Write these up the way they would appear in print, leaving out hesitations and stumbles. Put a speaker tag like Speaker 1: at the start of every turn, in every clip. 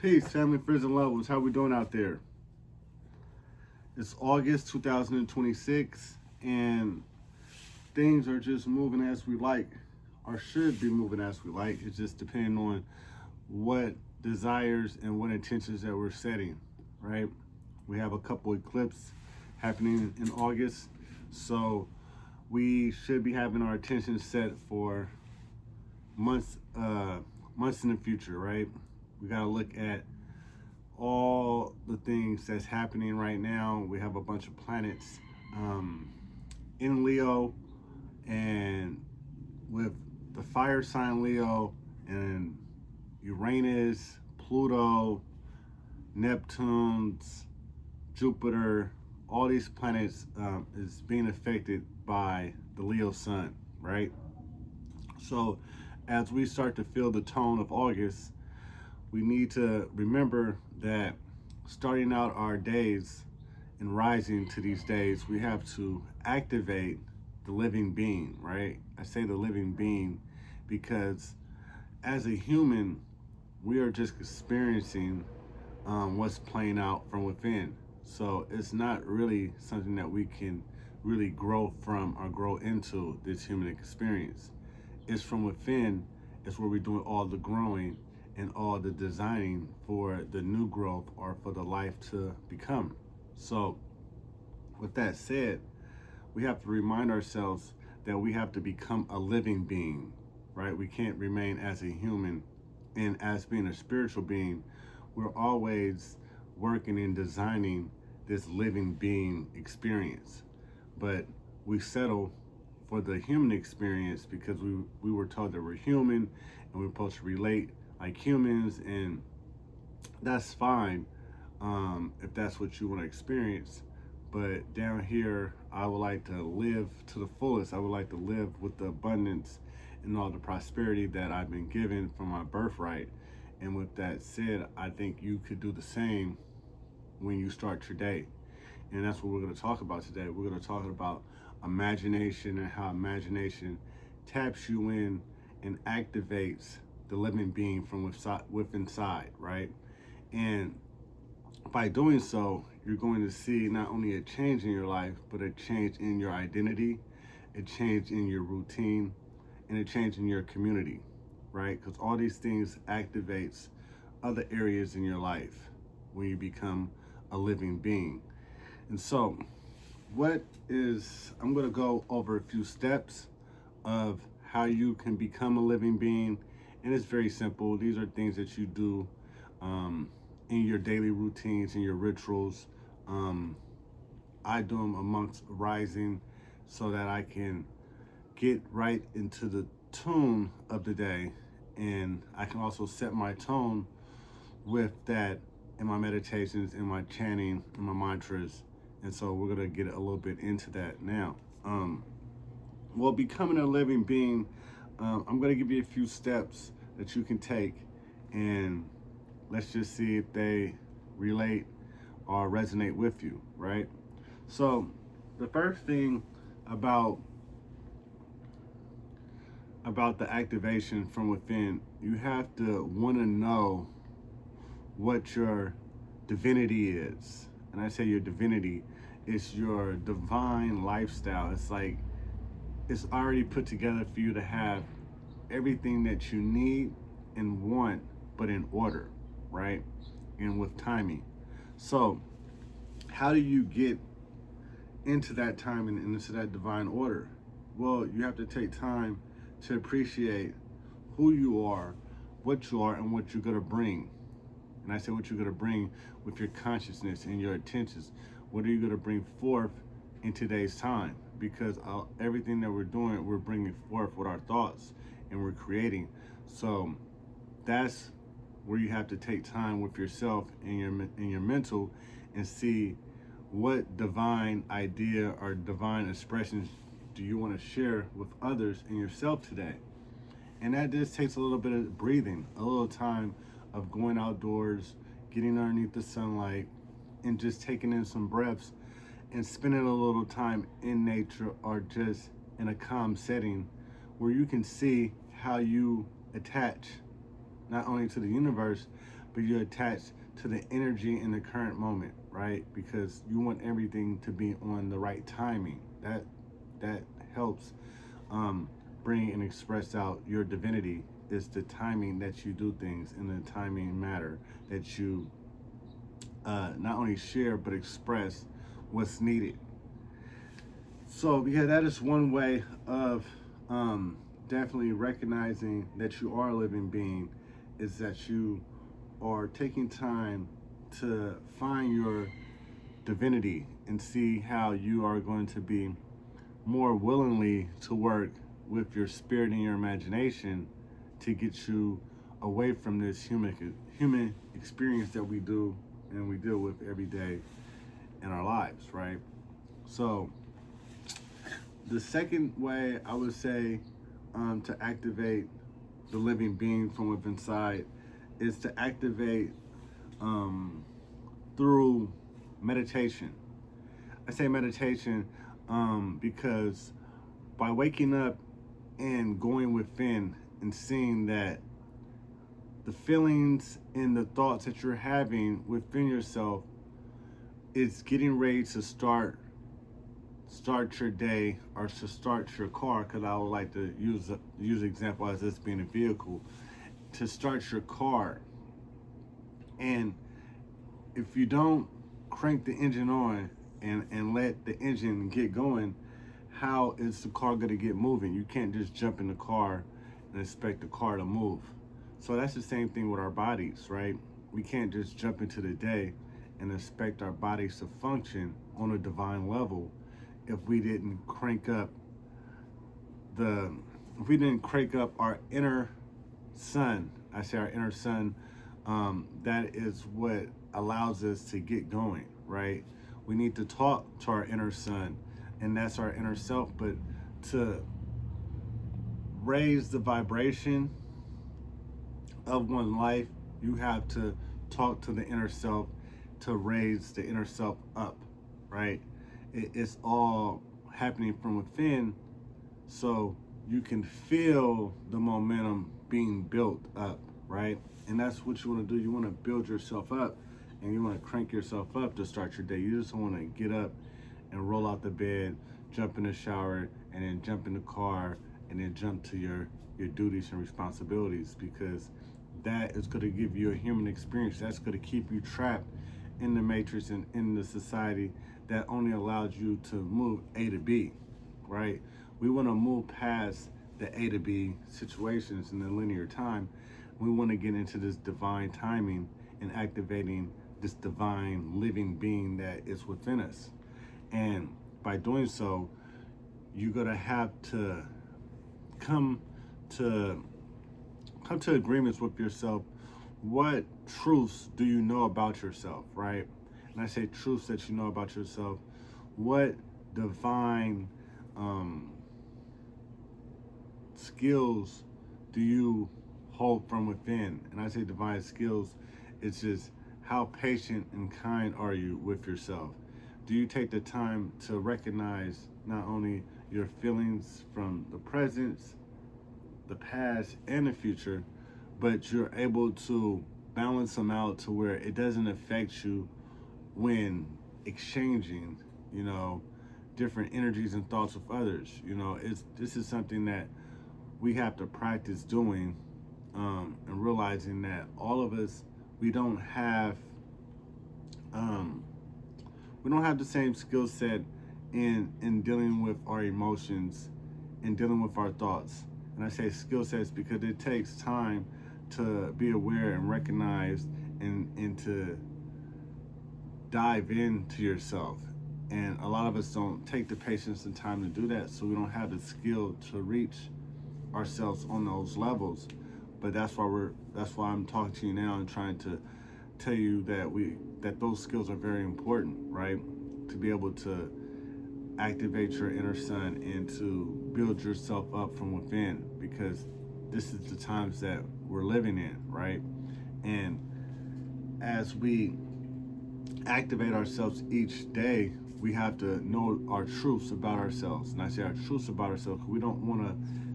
Speaker 1: Peace, family, friends, and lovers. How we doing out there? It's August 2026, and things are just moving as we like, or should be moving as we like. It's just depending on what desires and what intentions that we're setting, right? We have a couple eclipses happening in August, so we should be having our attention set for months in the future, right? We got to look at all the things that's happening right now. We have a bunch of planets um, in Leo, and with the fire sign Leo and Uranus, Pluto, Neptune's, Jupiter, all these planets is being affected by the Leo sun, right? So as we start to feel the tone of August, we need to remember that starting out our days and rising to these days, we have to activate the living being, right? I say the living being because as a human, we are just experiencing what's playing out from within. So it's not really something that we can really grow from or grow into this human experience. It's from within, it's where we're doing all the growing and all the designing for the new growth or for the life to become. So, with that said, we have to remind ourselves that we have to become a living being, right? We can't remain as a human, and as being a spiritual being, we're always working and designing this living being experience. But we settle for the human experience because we were told that we're human and we're supposed to relate like humans, and that's fine if that's what you want to experience. But down here, I would like to live to the fullest. I would like to live with the abundance and all the prosperity that I've been given from my birthright. And with that said, I think you could do the same when you start your day. And that's what we're going to talk about today. We're going to talk about imagination and how imagination taps you in and activates the living being from within inside, right? And by doing so, you're going to see not only a change in your life, but a change in your identity, a change in your routine, and a change in your community, right? Because all these things activates other areas in your life when you become a living being. And so, I'm going to go over a few steps of how you can become a living being. And it's very simple. These are things that you do in your daily routines and your rituals. I do them amongst rising so that I can get right into the tune of the day. And I can also set my tone with that in my meditations, in my chanting, in my mantras. And so we're going to get a little bit into that now. Well, becoming a living being, I'm going to give you a few steps that you can take, and let's just see if they relate or resonate with you, right? So, the first thing about the activation from within, you have to want to know what your divinity is. And I say your divinity is your divine lifestyle. It's like it's already put together for you to have everything that you need and want, but in order, right? And with timing. So, how do you get into that timing and into that divine order? Well, you have to take time to appreciate who you are, and what you're going to bring. And I say what you're going to bring with your consciousness and your intentions. What are you going to bring forth in today's time? Because everything that we're doing, we're bringing forth with our thoughts and we're creating. So that's where you have to take time with yourself and your mental and see what divine idea or divine expressions do you want to share with others and yourself today. And that just takes a little bit of breathing, a little time of going outdoors, getting underneath the sunlight, and just taking in some breaths and spending a little time in nature or just in a calm setting where you can see how you attach not only to the universe, but you're attached to the energy in the current moment, right? Because you want everything to be on the right timing. That helps bring and express out your divinity. Is the timing that you do things in the timing matter that you not only share but express what's needed. So yeah, that is one way of definitely recognizing that you are a living being, is that you are taking time to find your divinity and see how you are going to be more willingly to work with your spirit and your imagination to get you away from this human experience that we do and we deal with every day in our lives, right? So the second way I would say to activate the living being from within inside is to activate through meditation. I say meditation because by waking up and going within and seeing that the feelings and the thoughts that you're having within yourself is getting ready to start your day or to start your car, because I would like to use an example as this being a vehicle, to start your car. And if you don't crank the engine on and let the engine get going, how is the car going to get moving? You can't just jump in the car and expect the car to move. So that's the same thing with our bodies, right? We can't just jump into the day and expect our bodies to function on a divine level if we didn't crank up our inner sun. I say our inner sun. That is what allows us to get going, right? We need to talk to our inner sun, and that's our inner self. But to raise the vibration of one life, you have to talk to the inner self to raise the inner self up, right? It's all happening from within, so you can feel the momentum being built up, right? And that's what you want to do. You want to build yourself up, and you want to crank yourself up to start your day. You just want to get up and roll out the bed, jump in the shower, and then jump in the car, and then jump to your duties and responsibilities, because that is going to give you a human experience. That's going to keep you trapped in the matrix and in the society that only allows you to move A to B, right? We want to move past the A to B situations in the linear time. We want to get into this divine timing and activating this divine living being that is within us. And by doing so, you're going to have to come to agreements with yourself. What truths do you know about yourself, right? And I say truths that you know about yourself. What divine skills do you hold from within? And I say divine skills, it's just how patient and kind are you with yourself? Do you take the time to recognize not only your feelings from the present, the past, and the future, but you're able to balance them out to where it doesn't affect you when exchanging, different energies and thoughts with others. This is something that we have to practice doing, and realizing that all of us, we don't have the same skill set in dealing with our emotions and dealing with our thoughts. And I say skill sets because it takes time to be aware and recognize and to dive into yourself. And a lot of us don't take the patience and time to do that, so we don't have the skill to reach ourselves on those levels. But that's why I'm talking to you now and trying to tell you that those skills are very important, right? To be able to activate your inner sun and to build yourself up from within, because this is the times that we're living in, right? And as we activate ourselves each day, we have to know our truths about ourselves. And I say our truths about ourselves because we don't want to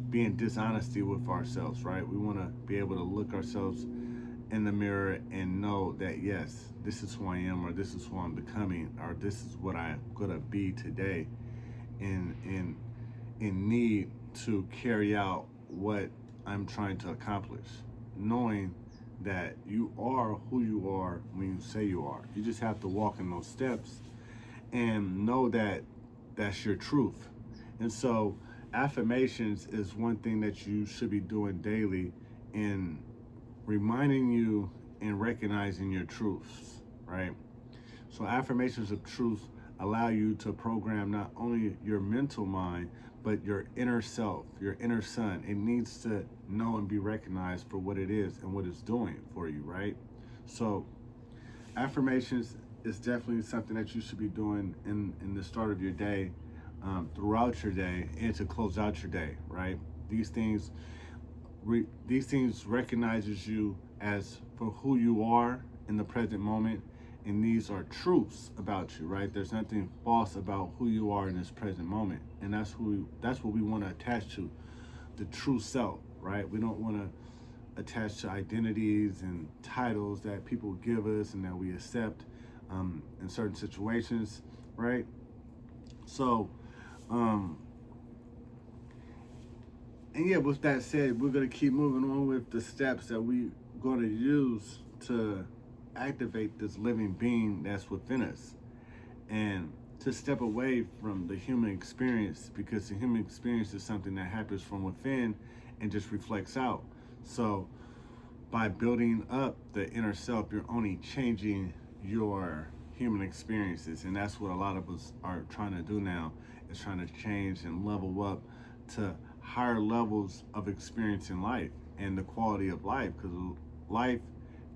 Speaker 1: be in dishonesty with ourselves, right? We want to be able to look ourselves in the mirror and know that yes, this is who I am, or this is who I'm becoming, or this is what I'm gonna be today, and in need to carry out what I'm trying to accomplish, knowing that you are who you are when you say you are. You just have to walk in those steps and know that that's your truth. And so, affirmations is one thing that you should be doing daily in reminding you and recognizing your truths, right? So, affirmations of truth allow you to program not only your mental mind, but your inner self, your inner son. It needs to know and be recognized for what it is and what it's doing for you, right? So, affirmations is definitely something that you should be doing in the start of your day, throughout your day, and to close out your day, right? These things these things recognizes you as for who you are in the present moment, and these are truths about you, right? There's nothing false about who you are in this present moment, and that's what we want to attach to, the true self, right? We don't want to attach to identities and titles that people give us and that we accept in certain situations, right? So, um, and yeah, with that said, we're going to keep moving on with the steps that we're going to use to activate this living being that's within us, and to step away from the human experience, because the human experience is something that happens from within and just reflects out. So, by building up the inner self, you're only changing your human experiences. And that's what a lot of us are trying to do now, is trying to change and level up to higher levels of experience in life and the quality of life. Because life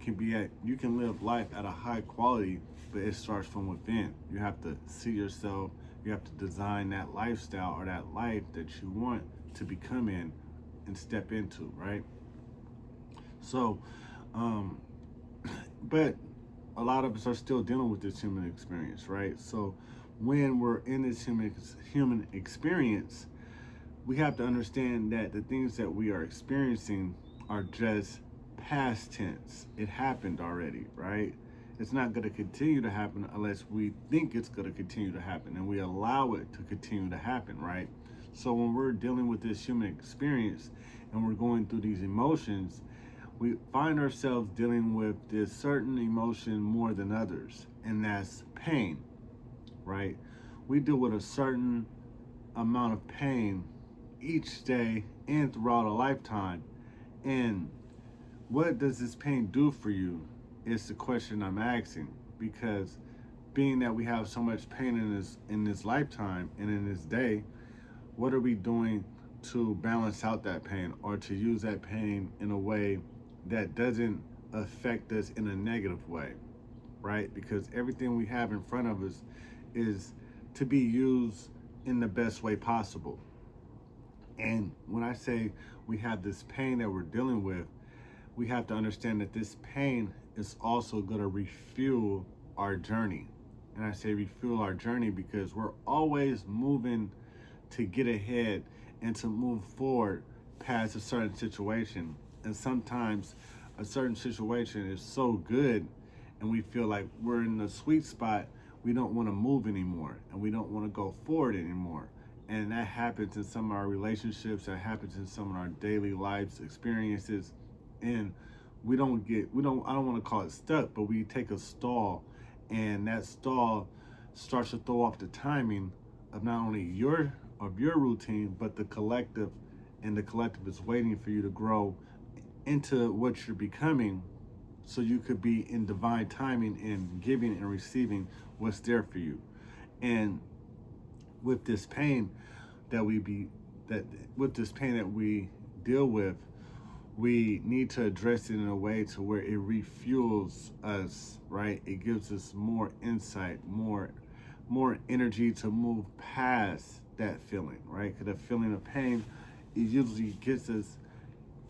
Speaker 1: can be you can live life at a high quality, but it starts from within. You have to see yourself, you have to design that lifestyle or that life that you want to become in and step into, right? So, um, but a lot of us are still dealing with this human experience, right? So, when we're in this human experience, we have to understand that the things that we are experiencing are just past tense. It happened already, right? It's not going to continue to happen unless we think it's going to continue to happen and we allow it to continue to happen, right? So, when we're dealing with this human experience and we're going through these emotions, we find ourselves dealing with this certain emotion more than others, and that's pain, right? We deal with a certain amount of pain each day and throughout a lifetime. And what does this pain do for you is the question I'm asking, because being that we have so much pain in this lifetime and in this day, what are we doing to balance out that pain, or to use that pain in a way that doesn't affect us in a negative way, right? Because everything we have in front of us is to be used in the best way possible. And when I say we have this pain that we're dealing with, we have to understand that this pain is also going to refuel our journey. And I say refuel our journey because we're always moving to get ahead and to move forward past a certain situation. And sometimes a certain situation is so good and we feel like we're in the sweet spot, we don't want to move anymore and we don't want to go forward anymore. And that happens in some of our relationships, that happens in some of our daily lives experiences. And I don't want to call it stuck, but we take a stall, and that stall starts to throw off the timing of not only your routine, but the collective, and the collective is waiting for you to grow into what you're becoming, so you could be in divine timing and giving and receiving what's there for you. And with this pain that we be that with this pain that we deal with, we need to address it in a way to where it refuels us, right? It gives us more insight, more energy to move past that feeling, right? Because the feeling of pain, it usually gets us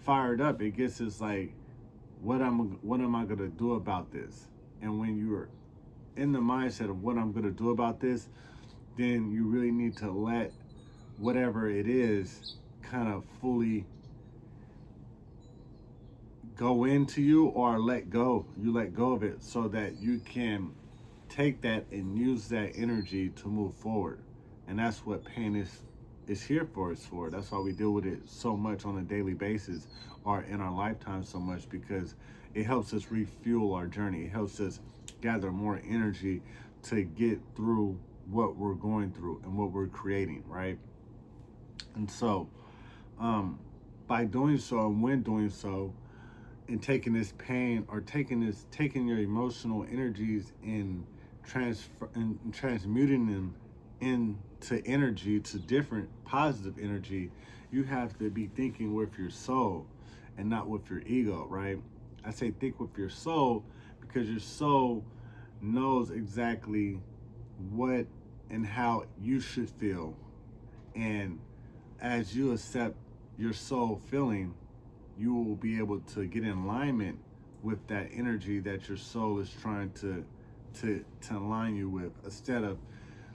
Speaker 1: fired up. It gets us like, what am I gonna do about this? And when you're in the mindset of what I'm gonna do about this, then you really need to let whatever it is kind of fully go into you or let go. You let go of it so that you can take that and use that energy to move forward. And that's what pain is here for. It's for. That's why we deal with it so much on a daily basis or in our lifetime so much, because it helps us refuel our journey. It helps us gather more energy to get through what we're going through and what we're creating, right? And so, by doing so and when doing so, and taking this pain or taking your emotional energies and transmuting them into energy, to different positive energy, you have to be thinking with your soul and not with your ego, right? I say think with your soul because your soul knows exactly what and how you should feel. And as you accept your soul feeling, you will be able to get in alignment with that energy that your soul is trying to align you with, instead of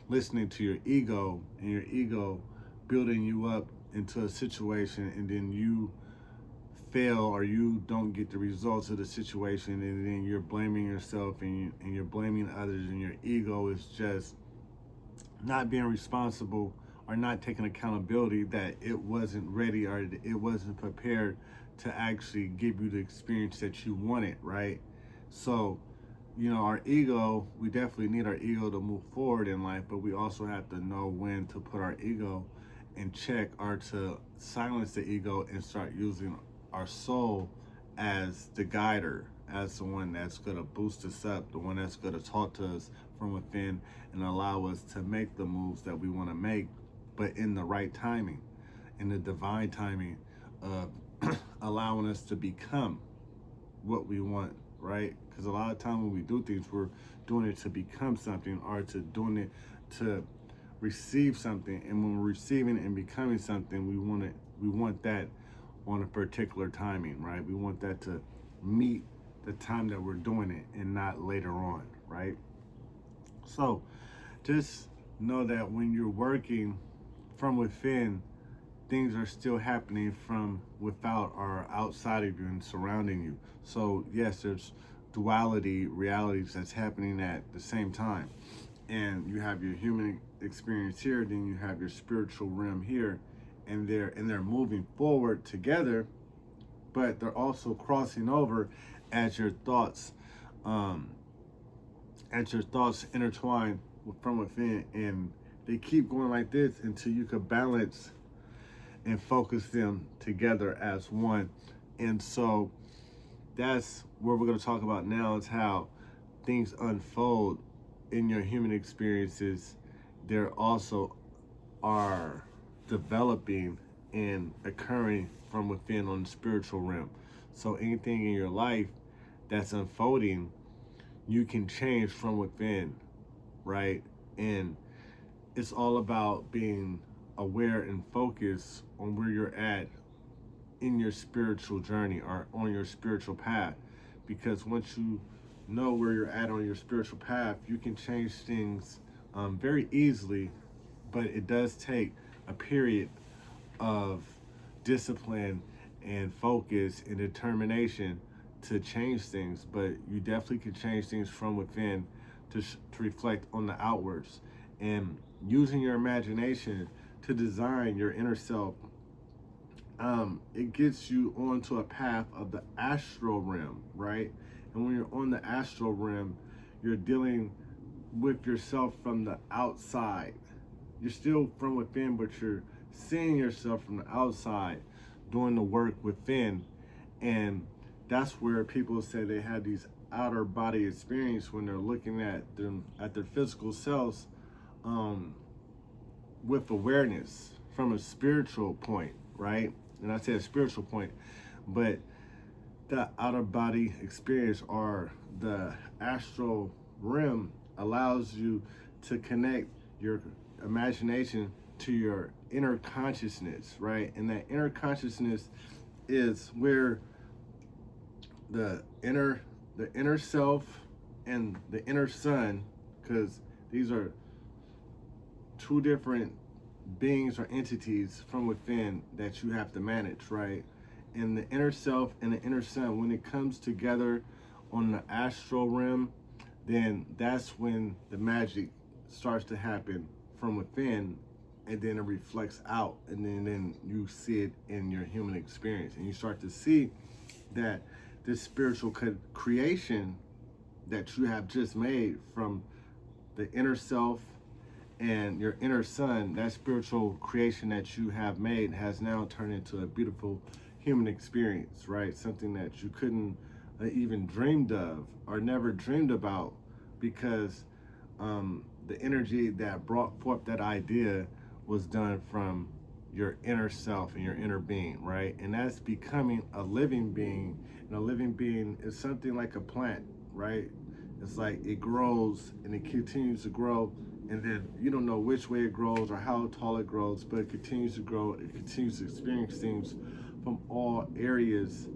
Speaker 1: listening to your ego and your ego building you up into a situation and then you fail or you don't get the results of the situation, and then you're blaming yourself and you're blaming others, and your ego is just not being responsible or not taking accountability that it wasn't ready or it wasn't prepared to actually give you the experience that you wanted, right? So, our ego, we definitely need our ego to move forward in life, but we also have to know when to put our ego in check or to silence the ego and start using our soul as the guider, as the one that's going to boost us up, the one that's going to talk to us from within and allow us to make the moves that we want to make, but in the right timing, in the divine timing of allowing us to become what we want, right? Because a lot of time when we do things, we're doing it to become something or to doing it to receive something. And when we're receiving and becoming something, we want that on a particular timing, right? We want that to meet the time that we're doing it and not later on, right? So just know that when you're working from within, things are still happening from without or outside of you and surrounding you. So yes, there's duality realities that's happening at the same time. And you have your human experience here, then you have your spiritual realm here, and they're moving forward together, but they're also crossing over as your thoughts um intertwine from within, and they keep going like this until you could balance and focus them together as one. And so that's what we're going to talk about now, is how things unfold in your human experiences. There also are developing and occurring from within on the spiritual realm. So anything in your life that's unfolding, you can change from within, right? And it's all about being aware and focused on where you're at in your spiritual journey or on your spiritual path. Because once you know where you're at on your spiritual path, you can change things very easily, but it does take a period of discipline and focus and determination to change things. But you definitely can change things from within to reflect on the outwards, and using your imagination to design your inner self. It gets you onto a path of the astral realm, right? And when you're on the astral realm, you're dealing with yourself from the outside. You're still from within, but you're seeing yourself from the outside, doing the work within. And that's where people say they have these outer body experience when they're looking at them at their physical selves, um, with awareness from a spiritual point, right? And I say a spiritual point, but the outer body experience or the astral realm allows you to connect your imagination to your inner consciousness, right? And that inner consciousness is where the inner self and the inner sun, because these are two different beings or entities from within that you have to manage, right? And the inner self and the inner sun, when it comes together on the astral realm, then that's when the magic starts to happen from within, and then it reflects out, and then you see it in your human experience, and you start to see that this spiritual creation that you have just made from the inner self and your inner sun, that spiritual creation that you have made has now turned into a beautiful human experience, right? Something that you couldn't even dreamed of or never dreamed about, because the energy that brought forth that idea was done from your inner self and your inner being, right? And that's becoming a living being. And a living being is something like a plant, right? It's like it grows and it continues to grow, and then you don't know which way it grows or how tall it grows, but it continues to grow. It continues to experience things from all areas,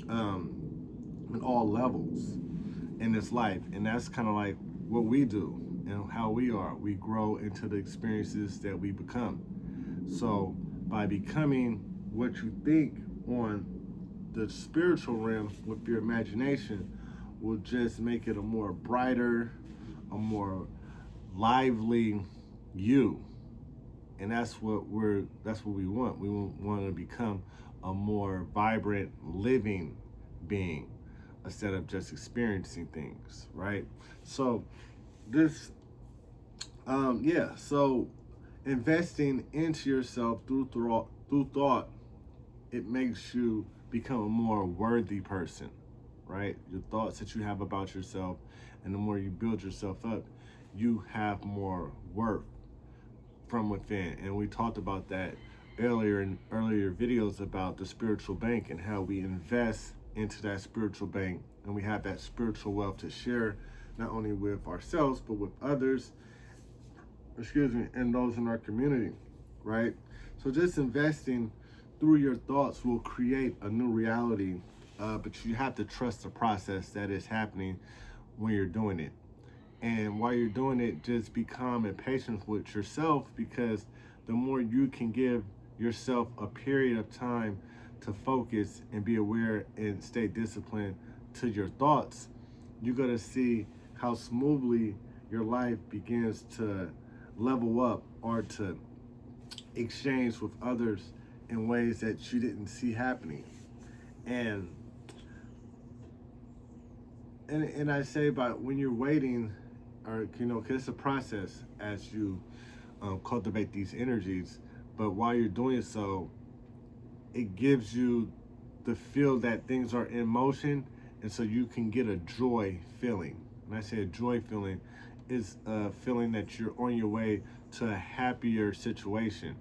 Speaker 1: and all levels in this life. And that's kind of like what we do and how we are. We grow into the experiences that we become. So by becoming what you think on the spiritual realm with your imagination will just make it a more brighter, a more lively you. And that's what we want. We want to become a more vibrant, living being instead of just experiencing things, right? So this so investing into yourself through thought, it makes you become a more worthy person, right? Your thoughts that you have about yourself, and the more you build yourself up, you have more worth from within. And we talked about that earlier in earlier videos about the spiritual bank and how we invest into that spiritual bank, and we have that spiritual wealth to share, not only with ourselves but with others, and those in our community, right? So just investing through your thoughts will create a new reality, but you have to trust the process that is happening when you're doing it. And while you're doing it, just be calm and patient with yourself, because the more you can give yourself a period of time to focus and be aware and stay disciplined to your thoughts, you're going to see how smoothly your life begins to level up or to exchange with others in ways that you didn't see happening. And I say about when you're waiting, or because it's a process as you cultivate these energies, but while you're doing so, it gives you the feel that things are in motion, and so you can get a joy feeling. When I say a joy feeling, is a feeling that you're on your way to a happier situation.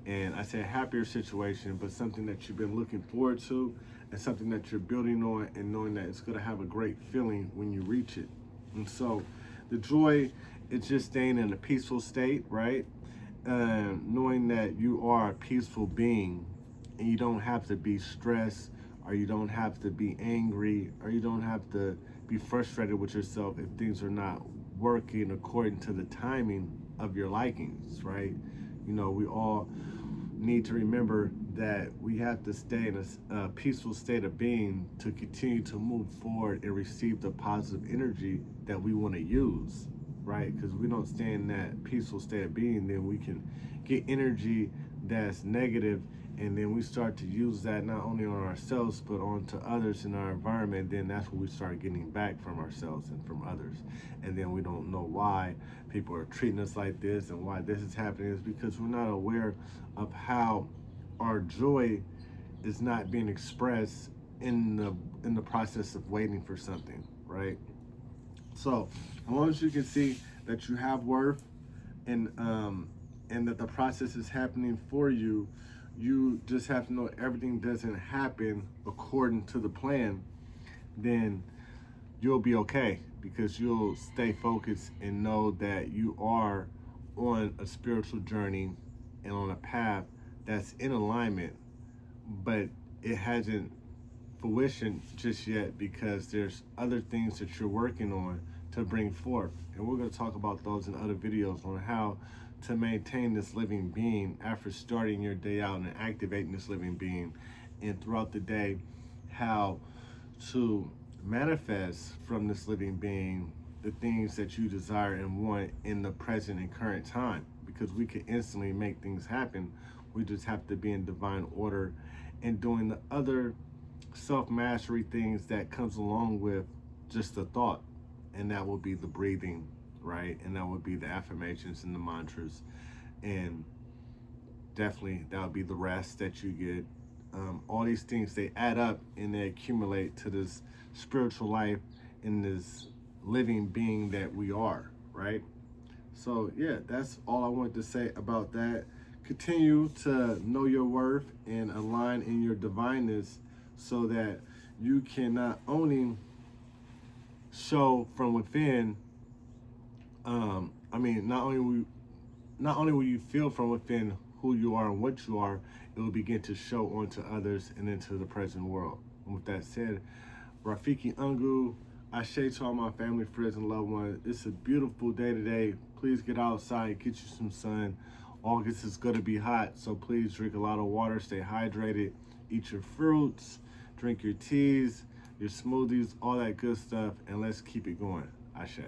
Speaker 1: And I say a happier situation, but something that you've been looking forward to, and something that you're building on, and knowing that it's going to have a great feeling when you reach it. And so the joy is just staying in a peaceful state, right? Knowing that you are a peaceful being, and you don't have to be stressed, or you don't have to be angry, or you don't have to be frustrated with yourself if things are not working according to the timing of your likings, right? We all need to remember that we have to stay in a peaceful state of being to continue to move forward and receive the positive energy that we want to use, right? Because we don't stay in that peaceful state of being, then we can get energy that's negative, and then we start to use that not only on ourselves but onto others in our environment. Then that's what we start getting back from ourselves and from others, and then we don't know why people are treating us like this and why this is happening. Is because we're not aware of how our joy is not being expressed in the process of waiting for something, right? So as long as you can see that you have worth, and that the process is happening for you, you just have to know everything doesn't happen according to the plan, then you'll be okay, because you'll stay focused and know that you are on a spiritual journey and on a path that's in alignment, but it hasn't fruition just yet, because there's other things that you're working on to bring forth. And we're going to talk about those in other videos on how to maintain this living being after starting your day out and activating this living being, and throughout the day how to manifest from this living being the things that you desire and want in the present and current time, because we can instantly make things happen. We just have to be in divine order and doing the other self-mastery things that comes along with just the thought, and that will be the breathing, right? And that would be the affirmations and the mantras, and definitely that would be the rest that you get. All these things, they add up and they accumulate to this spiritual life in this living being that we are, right? So yeah, that's all I wanted to say about that. Continue to know your worth and align in your divineness so that you can not only show from within, not only will you feel from within who you are and what you are, it will begin to show onto others and into the present world. And with that said, Rafiki Ungu, Ashe to all my family, friends, and loved ones. It's a beautiful day today. Please get outside, get you some sun. August is going to be hot, so please drink a lot of water, stay hydrated, eat your fruits, drink your teas, your smoothies, all that good stuff, and let's keep it going. Ashe.